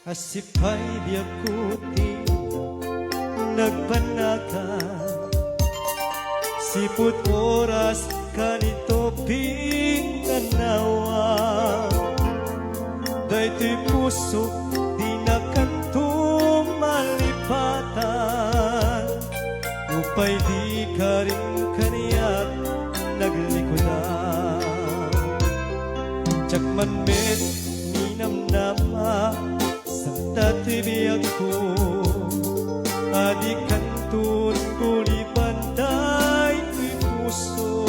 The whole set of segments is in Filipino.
Asipay biyak kuti nagpanakan, siput oras kanito pinanawa. Daytoy puso di na kanto malipatan, upay di ka rin kaniyak naglikodan. Tiyakman met ninamnama sang dati biyak ko, adik kantun kulipanday ko'y puso.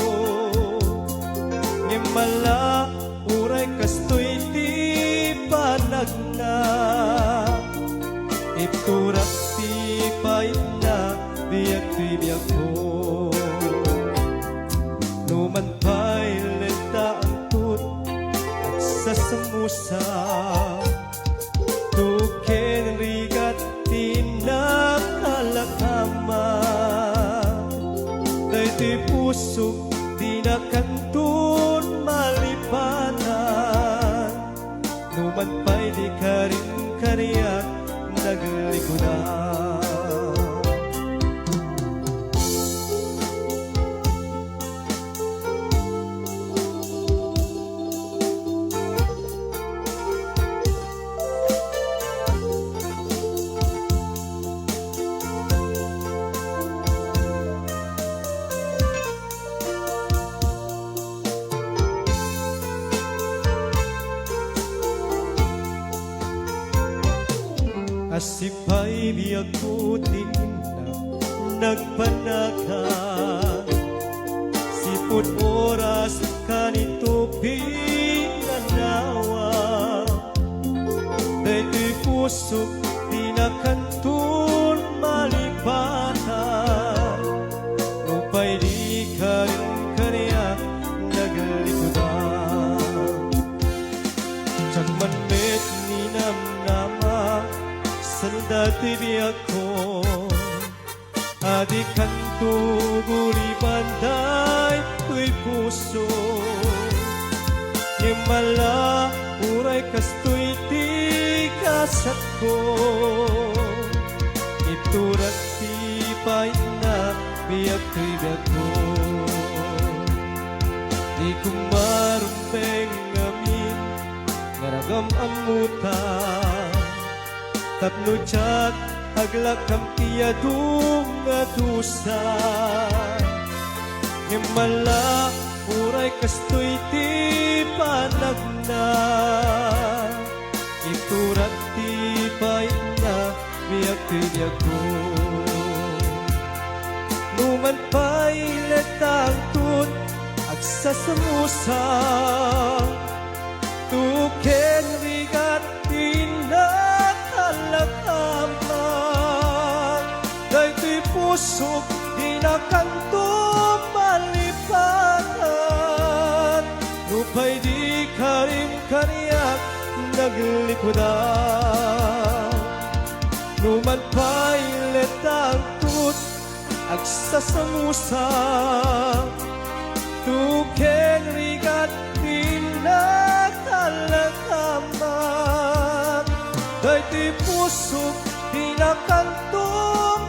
Ngimala uray kastoy di panagna, iturak ti paina biyak to'y biyak ko. Numan pa'y lenta ang tut at sa samusa, tuken rigat tinakalakama. Daytoy puso di na kantun malipatan, numan pa'y di ka rin kaniyak naglikodan. Asipay biyak puti na nagpanakan, siput oras kanito pinanawa. Daytoy puso di na kantun malipatan, upay di ka rin kaniyak naglikodan. Tiyakman met ninamnama sang dati biyak ko, adik kanto gulipanday ko'y puso. Ngimala uray kastoy ti kasat ko, iturak ti paina biyak ko'y biyak ko. Di ko marumpeng amin ngaragam amutan, tapno tiyat aglakam tiyadung adusa. Ngimala uray kastoy ti panagna, iturak ti paina biyak ti biyak ko. Numan pa'y letang tut agsasamusa, tuken rigat tinakalakamang. Daytoy puso di na kanto malipatan, upay di ka rin kaniyak naglikodan. Numan pa'y letang tut agsasamusa, tuken rigat tinakalakamang. Daytoy puso di na kanto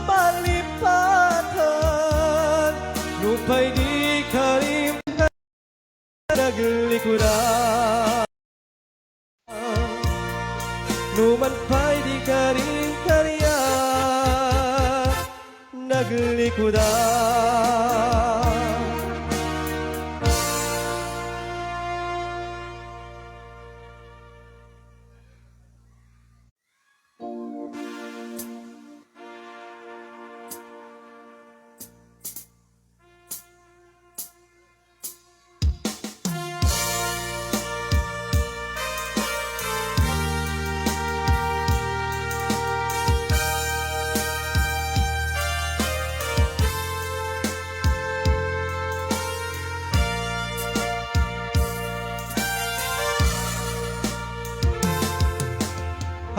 malipatan, upay di ka rin naglikodan. Numan pa'y di ka rin kaniyak naglikodan.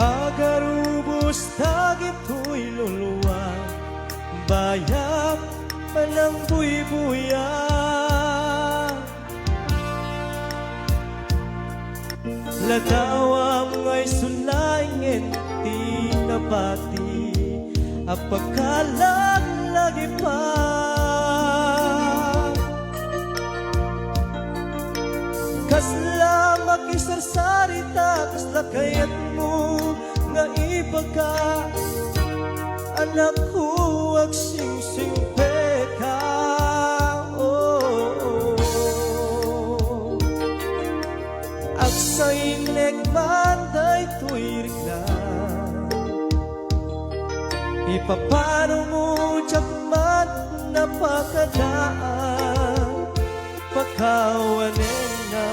Agarubos tagip ko'y luluwa, bayak manang buy-buya. Latawa Mangay sulaingen ti nabati apakalag lagi pa kasla makisarsarita kasla kayat mo nga ibaga anak ko ag sing peka ag sa inek manday tuirik na ipapano mo tiyakman napakadaan pagkawanin na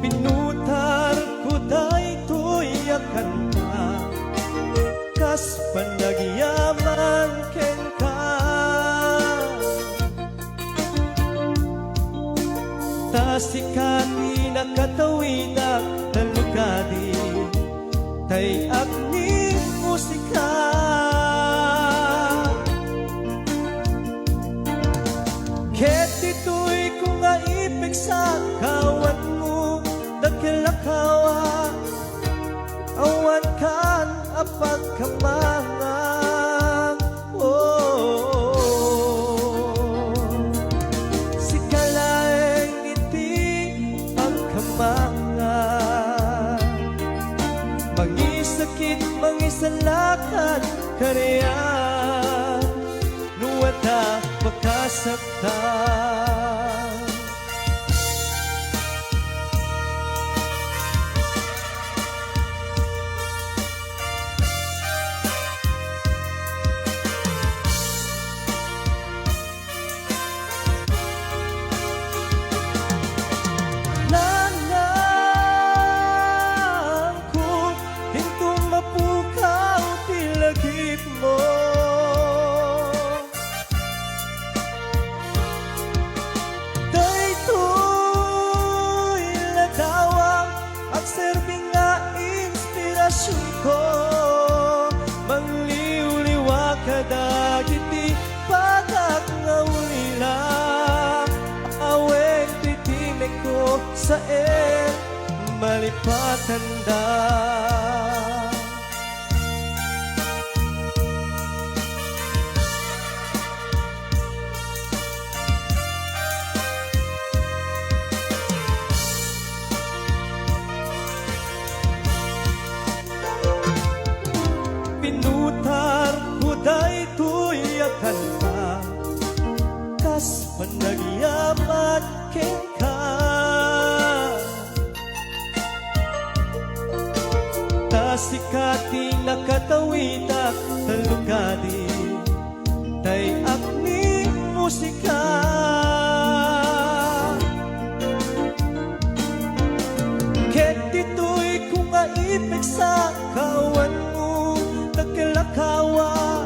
pinutar ko day tuyakan na kas panagyaman ken ka tasikati nakatawida talukadi tay agni musika ket ito'y kung aipig sa kawan mo dakilakawa awan kan apag kamangang si kalaeng iti pagkamangang mangisakit mangisalakan kariyan nuwata pagkasaktan ko mangliw-liwa kadagiti pagak nga ulila aweng titimek ko sa malipatan da pinutar ko day tuyakan ka kas panagyaman ken ka tasikati nakatawida talukadi tay agni musika ket ito'y kung aipig sa kawan kilakawa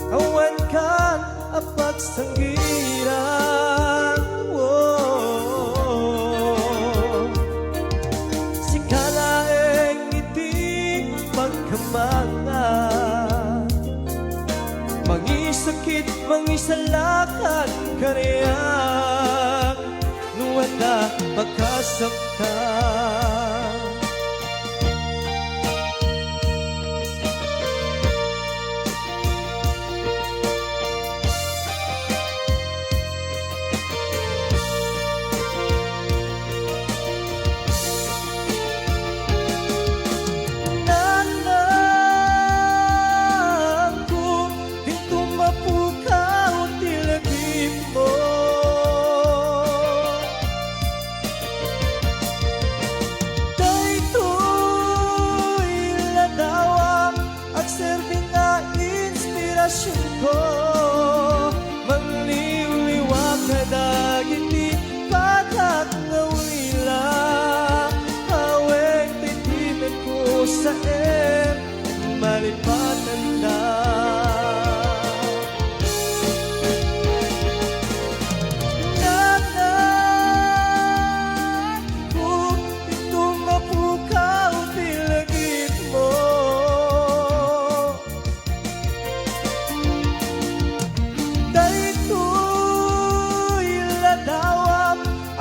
awan kan apag sanggiran si kalaeng iti pagkamanga mangisakit mangisalakan kariyak nuwan na pagkasaktan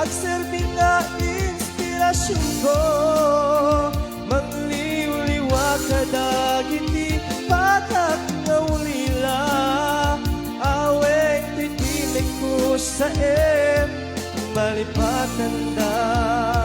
agserbi nga inspirasyon ko. Mangliw-liwa kadagiti patak nga ulila, away titinik ko sa malipatan da.